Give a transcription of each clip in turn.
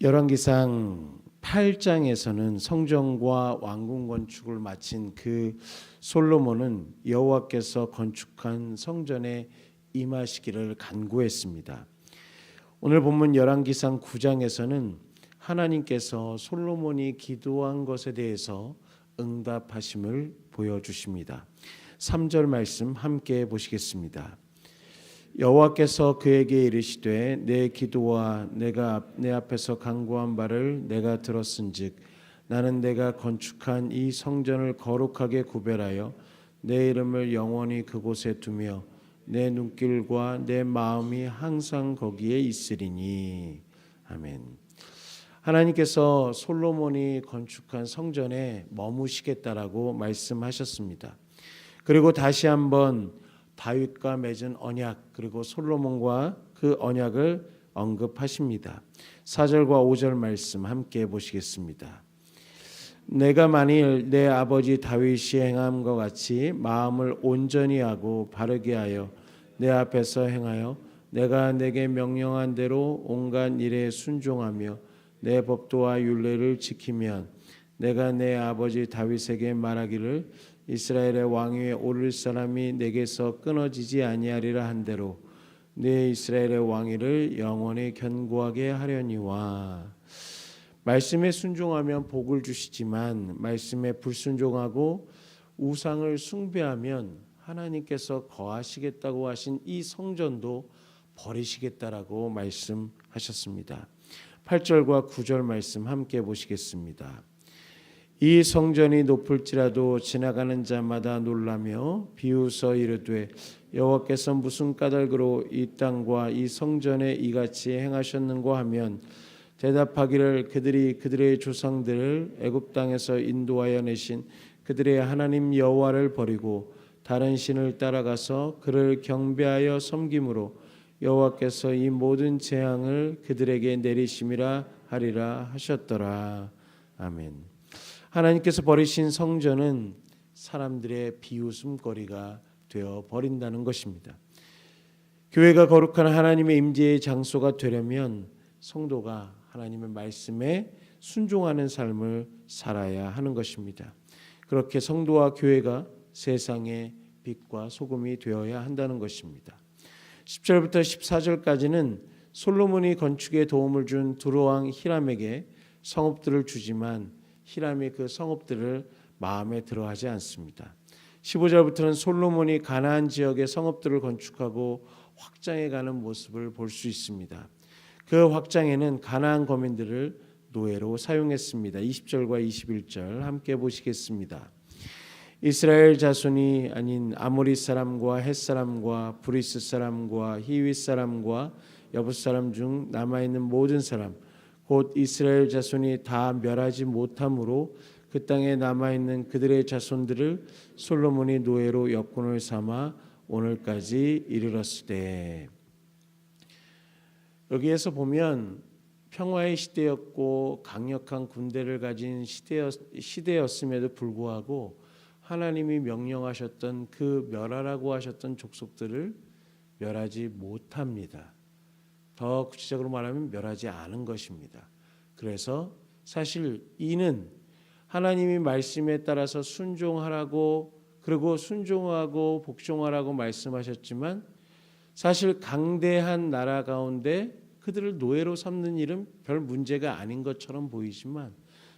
열왕기상 8장에서는 성전과 왕궁 건축을 마친 그 솔로몬은 여호와께서 건축한 성전에 임하시기를 간구했습니다. 오늘 본문 열왕기상 9장에서는 하나님께서 솔로몬이 기도한 것에 대해서 응답하심을 보여주십니다. 3절 말씀 함께 보시겠습니다. 여호와께서 그에게 이르시되 내 기도와 내가 내 앞에서 간구한 바를 내가 들었은즉 나는 내가 건축한 이 성전을 거룩하게 구별하여 내 이름을 영원히 그곳에 두며 내 눈길과 내 마음이 항상 거기에 있으리니. 아멘. 하나님께서 솔로몬이 건축한 성전에 머무시겠다라고 말씀하셨습니다. 그리고 다시 한번 다윗과 맺은 언약 그리고 솔로몬과 그 언약을 언급하십니다. 4절과 5절 말씀 함께 보시겠습니다. 내가 만일 내 아버지 다윗이 행함과 같이 마음을 온전히 하고 바르게 하여 내 앞에서 행하여 내가 내게 명령한 대로 온갖 일에 순종하며 내 법도와 율례를 지키면 내가 내 아버지 다윗에게 말하기를 이스라엘의 왕 위에 오를 사람이 내게서 끊어지지 아니하리라 한대로 내 이스라엘의 왕위를 영원히 견고하게 하려니와. 말씀에 순종하면 복을 주시지만 말씀에 불순종하고 우상을 숭배하면 하나님께서 거하시겠다고 하신 이 성전도 버리시겠다라고 말씀하셨습니다. 8절과 9절 말씀 함께 보시겠습니다. 이 성전이 높을지라도 지나가는 자마다 놀라며 비웃어 이르되 여호와께서 무슨 까닭으로 이 땅과 이 성전에 이같이 행하셨는고 하면 대답하기를 그들이 그들의 조상들을 애굽 땅에서 인도하여 내신 그들의 하나님 여호와를 버리고 다른 신을 따라가서 그를 경배하여 섬김으로 여호와께서 이 모든 재앙을 그들에게 내리심이라 하리라 하셨더라. 아멘. 하나님께서 버리신 성전은 사람들의 비웃음거리가 되어 버린다는 것입니다. 교회가 거룩한 하나님의 임재의 장소가 되려면 성도가 하나님의 말씀에 순종하는 삶을 살아야 하는 것입니다. 그렇게 성도와 교회가 세상의 빛과 소금이 되어야 한다는 것입니다. 10절부터 14절까지는 솔로몬이 건축에 도움을 준 두로왕 히람에게 성읍들을 주지만 히람이 그 성읍들을 마음에 들어하지 않습니다. 15절부터는 솔로몬이 가나안 지역의 성읍들을 건축하고 확장해가는 모습을 볼 수 있습니다. 그 확장에는 가나안 거민들을 노예로 사용했습니다. 20절과 21절 함께 보시겠습니다. 이스라엘 자손이 아닌 아모리 사람과 헷 사람과 브리스 사람과 히윗 사람과 여붓 사람 중 남아있는 모든 사람 곧 이스라엘 자손이 다 멸하지 못함으로 그 땅에 남아있는 그들의 자손들을 솔로몬이 노예로 역군을 삼아 오늘까지 이르렀으되. 여기에서 보면 평화의 시대였고 강력한 군대를 가진 시대였음에도 불구하고 하나님이 명령하셨던 그 멸하라고 하셨던 족속들을 멸하지 못합니다. 더 구체적으로 말하면 멸하지 않은 것입니다. 그래서 사실 이는 하나님이 말씀에 따라서 순종하라고 그리고 순종하고 복종하라고 말씀하셨지만 사실 강대한 나라 가운데 그들을 노예로 삼는 일은 별 문제가 아닌 것처럼 보이지만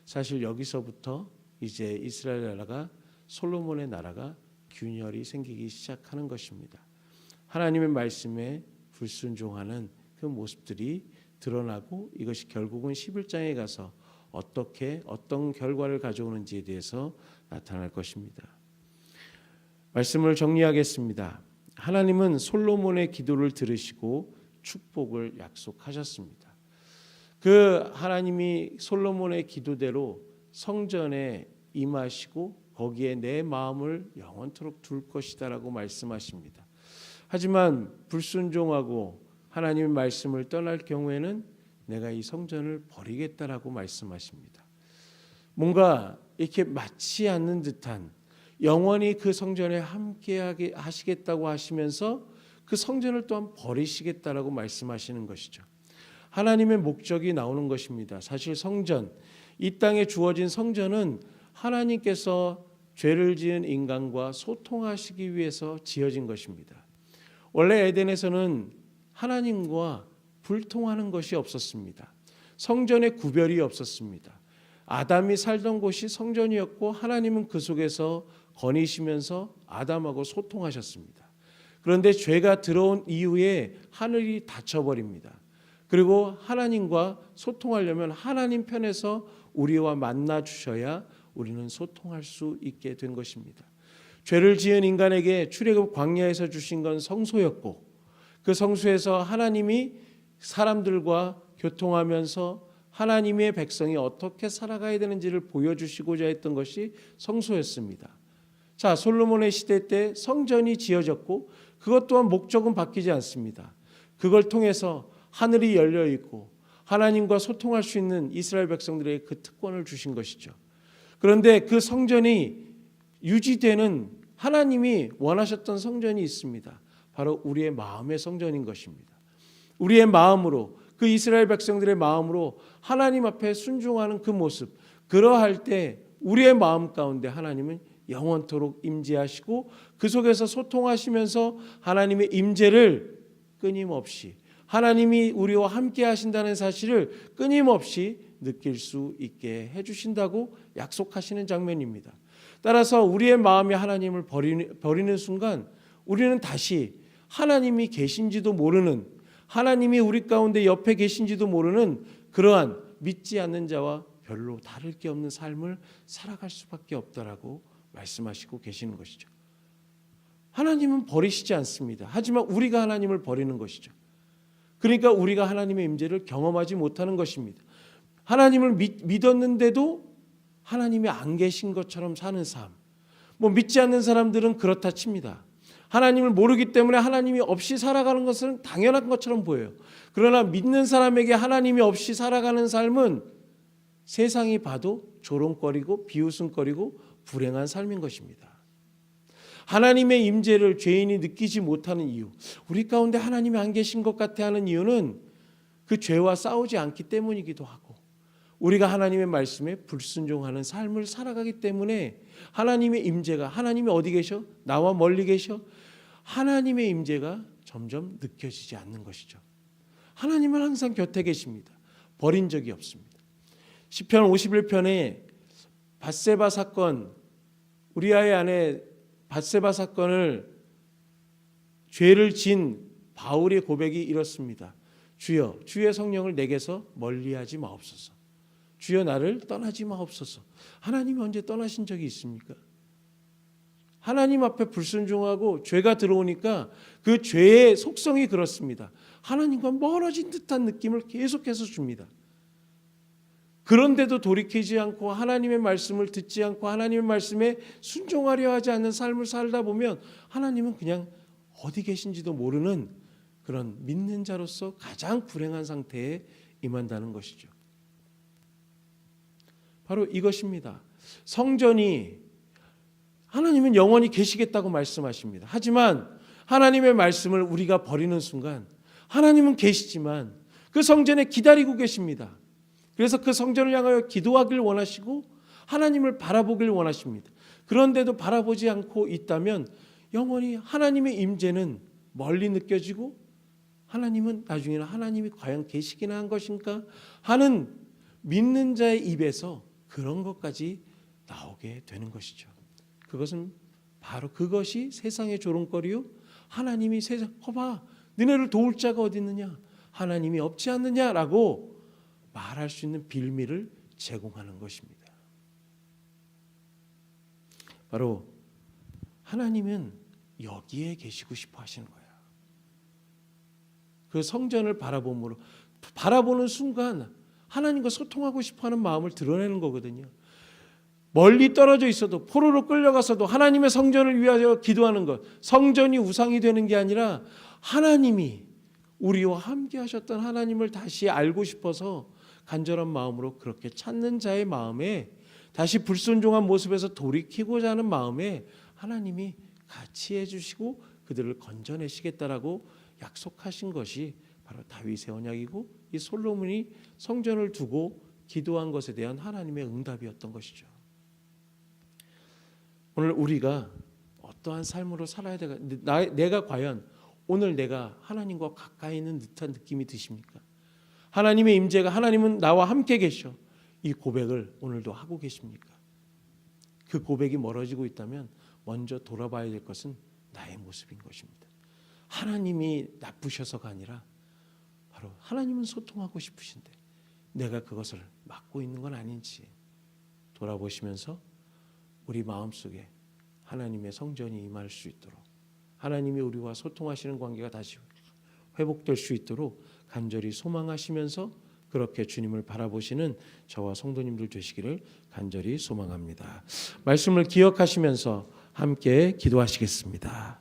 사실 여기서부터 이제 이스라엘 나라가 솔로몬의 나라가 균열이 생기기 시작하는 것입니다. 하나님의 말씀에 불순종하는 그 모습들이 드러나고 이것이 결국은 11장에 가서 어떤 결과를 가져오는지에 대해서 나타날 것입니다. 말씀을 정리하겠습니다. 하나님은 솔로몬의 기도를 들으시고 축복을 약속하셨습니다. 그 하나님이 솔로몬의 기도대로 성전에 임하시고 거기에 내 마음을 영원토록 둘 것이다라고 말씀하십니다. 하지만 불순종하고 하나님의 말씀을 떠날 경우에는 내가 이 성전을 버리겠다라고 말씀하십니다. 뭔가 이렇게 맞지 않는 듯한 영원히 그 성전에 함께하게 하시겠다고 하시면서 그 성전을 또한 버리시겠다라고 말씀하시는 것이죠. 하나님의 목적이 나오는 것입니다. 사실 성전, 이 땅에 주어진 성전은 하나님께서 죄를 지은 인간과 소통하시기 위해서 지어진 것입니다. 원래 에덴에서는 하나님과 불통하는 것이 없었습니다. 성전에 구별이 없었습니다. 아담이 살던 곳이 성전이었고 하나님은 그 속에서 거니시면서 아담하고 소통하셨습니다. 그런데 죄가 들어온 이후에 하늘이 닫혀버립니다. 그리고 하나님과 소통하려면 하나님 편에서 우리와 만나 주셔야 우리는 소통할 수 있게 된 것입니다. 죄를 지은 인간에게 출애굽 광야에서 주신 건 성소였고 그 성소에서 하나님이 사람들과 교통하면서 하나님의 백성이 어떻게 살아가야 되는지를 보여주시고자 했던 것이 성소였습니다. 자, 솔로몬의 시대 때 성전이 지어졌고 그것 또한 목적은 바뀌지 않습니다. 그걸 통해서 하늘이 열려 있고 하나님과 소통할 수 있는 이스라엘 백성들에게 그 특권을 주신 것이죠. 그런데 그 성전이 유지되는 하나님이 원하셨던 성전이 있습니다. 바로 우리의 마음의 성전인 것입니다. 우리의 마음으로, 그 이스라엘 백성들의 마음으로 하나님 앞에 순종하는 그 모습, 그러할 때 우리의 마음 가운데 하나님은 영원토록 임재하시고 그 속에서 소통하시면서 하나님의 임재를 끊임없이, 하나님이 우리와 함께 하신다는 사실을 끊임없이 느낄 수 있게 해주신다고 약속하시는 장면입니다. 따라서 우리의 마음이 하나님을 버리는 순간 우리는 다시 하나님이 계신지도 모르는, 하나님이 우리 가운데 옆에 계신지도 모르는 그러한 믿지 않는 자와 별로 다를 게 없는 삶을 살아갈 수밖에 없다라고 말씀하시고 계시는 것이죠. 하나님은 버리시지 않습니다. 하지만 우리가 하나님을 버리는 것이죠. 그러니까 우리가 하나님의 임재를 경험하지 못하는 것입니다. 하나님을 믿었는데도 하나님이 안 계신 것처럼 사는 삶. 믿지 않는 사람들은 그렇다 칩니다. 하나님을 모르기 때문에 하나님이 없이 살아가는 것은 당연한 것처럼 보여요. 그러나 믿는 사람에게 하나님이 없이 살아가는 삶은 세상이 봐도 조롱거리고 비웃음거리고 불행한 삶인 것입니다. 하나님의 임재를 죄인이 느끼지 못하는 이유, 우리 가운데 하나님이 안 계신 것 같아 하는 이유는 그 죄와 싸우지 않기 때문이기도 하고 우리가 하나님의 말씀에 불순종하는 삶을 살아가기 때문에 하나님의 임재가, 하나님이 어디 계셔? 나와 멀리 계셔? 하나님의 임재가 점점 느껴지지 않는 것이죠. 하나님은 항상 곁에 계십니다. 버린 적이 없습니다. 시편 51편에 밧세바 사건, 우리아의 아내 밧세바 사건을 죄를 진 바울의 고백이 이렇습니다. 주여, 주의 성령을 내게서 멀리하지 마옵소서. 주여, 나를 떠나지 마옵소서. 하나님이 언제 떠나신 적이 있습니까? 하나님 앞에 불순종하고 죄가 들어오니까 그 죄의 속성이 그렇습니다. 하나님과 멀어진 듯한 느낌을 계속해서 줍니다. 그런데도 돌이키지 않고 하나님의 말씀을 듣지 않고 하나님의 말씀에 순종하려 하지 않는 삶을 살다 보면 하나님은 그냥 어디 계신지도 모르는 그런 믿는 자로서 가장 불행한 상태에 임한다는 것이죠. 바로 이것입니다. 성전이, 하나님은 영원히 계시겠다고 말씀하십니다. 하지만 하나님의 말씀을 우리가 버리는 순간 하나님은 계시지만 그 성전에 기다리고 계십니다. 그래서 그 성전을 향하여 기도하길 원하시고 하나님을 바라보길 원하십니다. 그런데도 바라보지 않고 있다면 영원히 하나님의 임재는 멀리 느껴지고 하나님은 나중에는 하나님이 과연 계시기나 한 것인가 하는 믿는 자의 입에서 그런 것까지 나오게 되는 것이죠. 그것은 바로 그것이 세상의 조롱거리요, 하나님이 세상, 봐, 너네를 도울 자가 어디 있느냐, 하나님이 없지 않느냐라고 말할 수 있는 빌미를 제공하는 것입니다. 바로 하나님은 여기에 계시고 싶어 하시는 거예요. 그 성전을 바라보는 순간 하나님과 소통하고 싶어하는 마음을 드러내는 거거든요. 멀리 떨어져 있어도, 포로로 끌려가서도 하나님의 성전을 위하여 기도하는 것, 성전이 우상이 되는 게 아니라 하나님이 우리와 함께 하셨던 하나님을 다시 알고 싶어서 간절한 마음으로 그렇게 찾는 자의 마음에, 다시 불순종한 모습에서 돌이키고자 하는 마음에 하나님이 같이 해주시고 그들을 건져내시겠다라고 약속하신 것이 바로 다윗의 언약이고 이 솔로몬이 성전을 두고 기도한 것에 대한 하나님의 응답이었던 것이죠. 오늘 우리가 어떠한 삶으로 살아야 될까? 내가 과연 오늘 내가 하나님과 가까이 있는 듯한 느낌이 드십니까? 하나님의 임재가, 하나님은 나와 함께 계셔. 이 고백을 오늘도 하고 계십니까? 그 고백이 멀어지고 있다면 먼저 돌아봐야 될 것은 나의 모습인 것입니다. 하나님이 나쁘셔서가 아니라 바로 하나님은 소통하고 싶으신데 내가 그것을 막고 있는 건 아닌지 돌아보시면서 우리 마음속에 하나님의 성전이 임할 수 있도록, 하나님이 우리와 소통하시는 관계가 다시 회복될 수 있도록 간절히 소망하시면서 그렇게 주님을 바라보시는 저와 성도님들 되시기를 간절히 소망합니다. 말씀을 기억하시면서 함께 기도하시겠습니다.